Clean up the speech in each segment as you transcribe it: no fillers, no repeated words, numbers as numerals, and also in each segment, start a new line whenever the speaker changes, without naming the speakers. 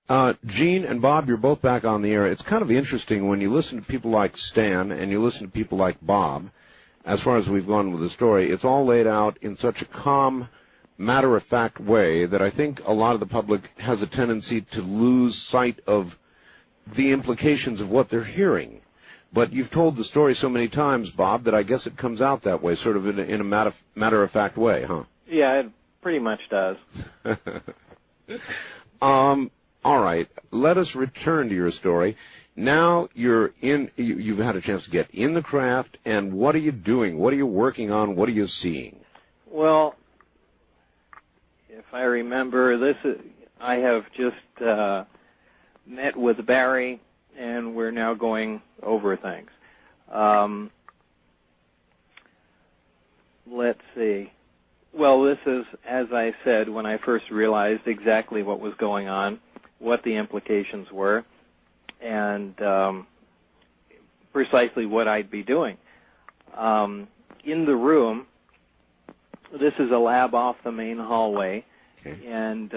Gene and Bob, you're both back on the air. It's kind of interesting when you listen to people like Stan and you listen to people like Bob, as far as we've gone with the story, it's all laid out in such a calm, matter-of-fact way that I think a lot of the public has a tendency to lose sight of the implications of what they're hearing. But you've told the story so many times, Bob, that I guess it comes out that way, sort of in a matter-of-fact way, huh?
Yeah, it pretty much does.
All right, let us return to your story. Now you've had a chance to get in the craft, and what are you doing? What are you working on? What are you seeing?
Well, if I remember, I have just met with Barry, and we're now going over things. Let's see. Well, this is, as I said, when I first realized exactly what was going on, what the implications were, and precisely what I'd be doing. In the room, this is a lab off the main hallway, okay. And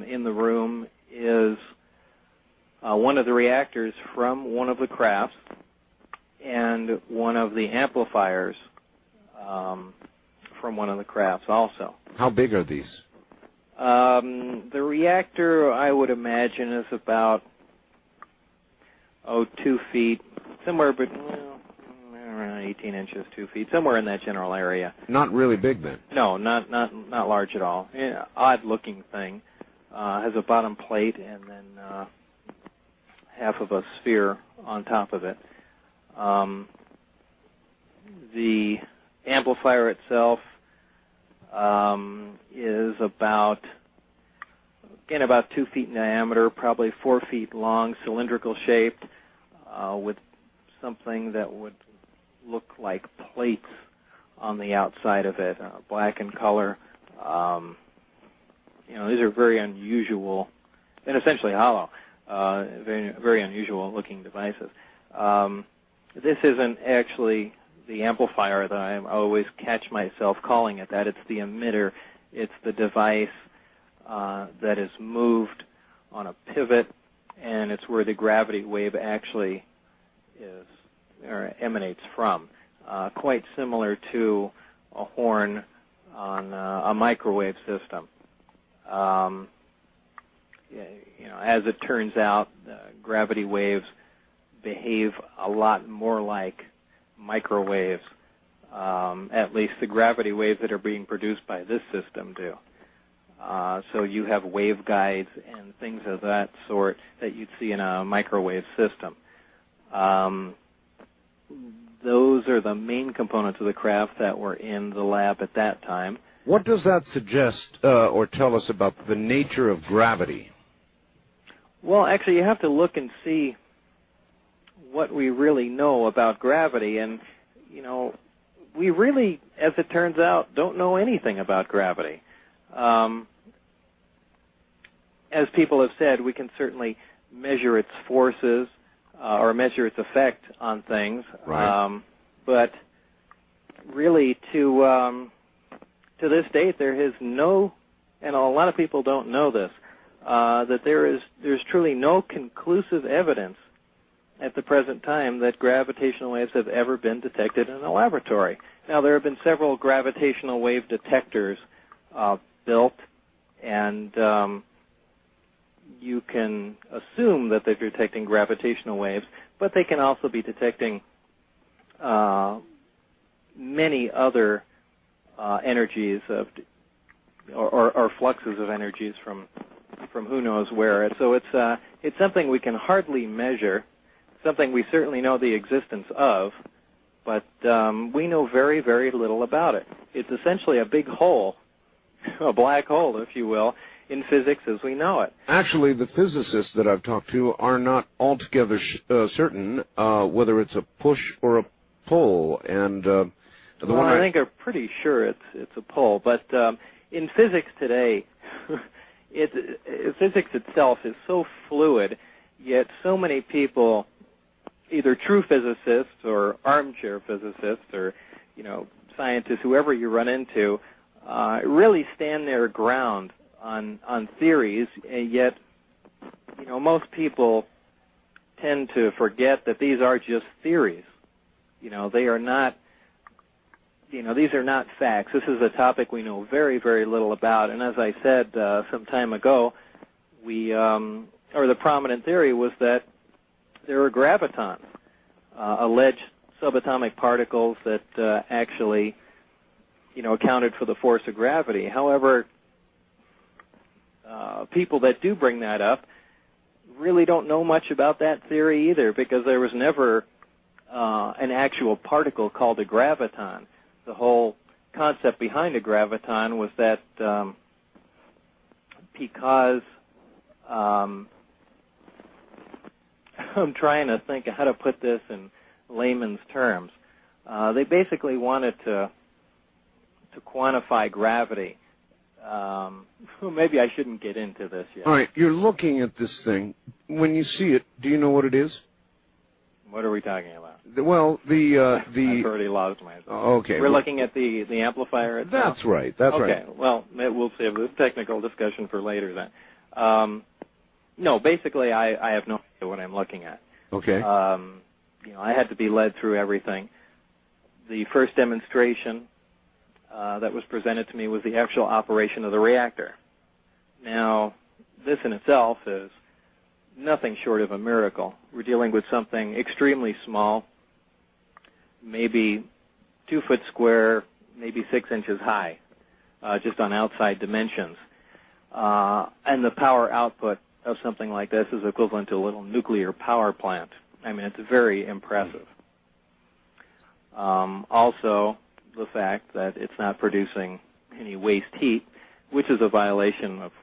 in the room is one of the reactors from one of the crafts and one of the amplifiers from one of the crafts also.
How big are these?
The reactor, I would imagine, is about 2 feet, somewhere around 18 inches, 2 feet, somewhere in that general area.
Not really big then?
No, not large at all. Yeah, odd-looking thing. Has a bottom plate and then half of a sphere on top of it. The amplifier itself is about 2 feet in diameter, probably 4 feet long, cylindrical shaped, with something that would look like plates on the outside of it, black in color. These are very unusual, and essentially hollow, very, very unusual looking devices. This isn't actually the amplifier that I always catch myself calling it that. It's the emitter. It's the device that is moved on a pivot, and it's where the gravity wave actually is or emanates from. Quite similar to a horn on a microwave system. As it turns out, gravity waves behave a lot more like microwaves. At least the gravity waves that are being produced by this system do. So you have waveguides and things of that sort that you'd see in a microwave system. Those are the main components of the craft that were in the lab at that time.
What does that suggest or tell us about the nature of gravity?
Well, actually, you have to look and see what we really know about gravity. And, we really, as it turns out, don't know anything about gravity. As people have said, we can certainly measure its forces or measure its effect on things.
Right.
But really, to this date, there is no, and a lot of people don't know this, that there's truly no conclusive evidence at the present time that gravitational waves have ever been detected in a laboratory. Now, there have been several gravitational wave detectors built, and you can assume that they're detecting gravitational waves, but they can also be detecting many other energies of, or fluxes of energies from who knows where. So it's something we can hardly measure, something we certainly know the existence of, but we know very, very little about it. It's essentially a big hole, a black hole, if you will, in physics as we know it.
Actually, the physicists that I've talked to are not altogether certain whether it's a push or a pull, and
I think are pretty sure it's a pull. But in physics today, physics itself is so fluid, yet so many people, either true physicists or armchair physicists or scientists, whoever you run into, really stand their ground on theories, yet most people tend to forget that these are just theories. They are not, these are not facts. This is a topic we know very, very little about. And as I said some time ago, the prominent theory was that there are gravitons, alleged subatomic particles that actually, accounted for the force of gravity. However, people that do bring that up really don't know much about that theory either, because there was never an actual particle called a graviton. The whole concept behind a graviton was that because I'm trying to think of how to put this in layman's terms. They basically wanted to quantify gravity. Maybe I shouldn't get into this yet.
All right, you're looking at this thing. When you see it, do you know what it is?
What are we talking about?
Well,
I've already lost myself.
Okay.
We're looking at the amplifier itself?
That's right. That's right.
Okay. Well, we'll save this technical discussion for later then. No, basically, I have no idea what I'm looking at.
Okay.
I had to be led through everything. The first demonstration that was presented to me was the actual operation of the reactor. Now, this in itself is nothing short of a miracle. We're dealing with something extremely small, maybe 2 foot square, maybe 6 inches high, just on outside dimensions. And the power output of something like this is equivalent to a little nuclear power plant. I mean, it's very impressive. Also, the fact that it's not producing any waste heat, which is a violation of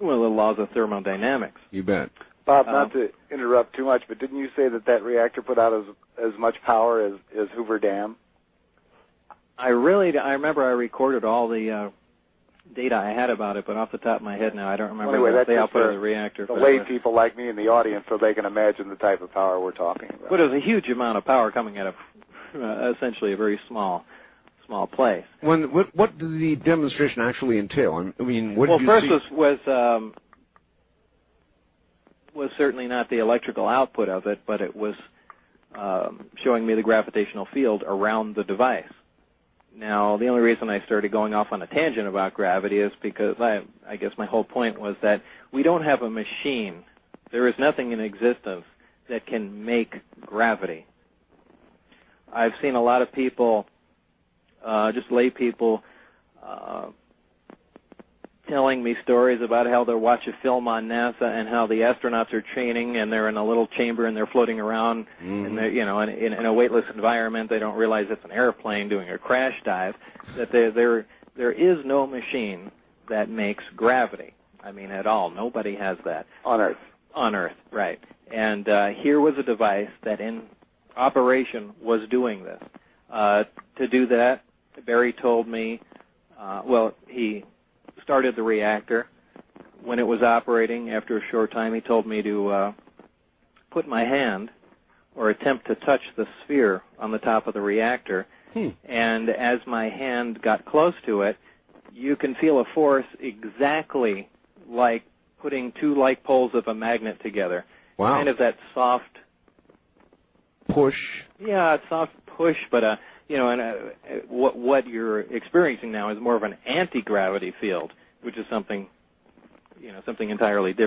the laws of thermodynamics.
You bet.
Bob, not to interrupt too much, but didn't you say that reactor put out as much power as Hoover Dam?
I remember I recorded all the data I had about it, but off the top of my head now, I don't remember the output of the reactor.
The lay people like me in the audience, so they can imagine the type of power we're talking about.
But it was a huge amount of power coming out of essentially a very small place.
What did the demonstration actually entail? I mean, what did you
first
see?
was certainly not the electrical output of it, but it was showing me the gravitational field around the device. Now, the only reason I started going off on a tangent about gravity is because I guess my whole point was that we don't have a machine. There is nothing in existence that can make gravity. I've seen a lot of people, just lay people, telling me stories about how they'll watch a film on NASA and how the astronauts are training and they're in a little chamber and they're floating around and they're, in a weightless environment. They don't realize it's an airplane doing a crash dive. That there is no machine that makes gravity. I mean, at all. Nobody has that.
On Earth.
On Earth, right. And here was a device that in operation was doing this. To do that, Barry told me, he started the reactor. When it was operating, after a short time, he told me to put my hand or attempt to touch the sphere on the top of the reactor. And as my hand got close to it, you can feel a force exactly like putting two like poles of a magnet together.
Wow.
Kind of that soft
push.
Yeah, a soft push, but what you're experiencing now is more of an anti-gravity field, which is something entirely different.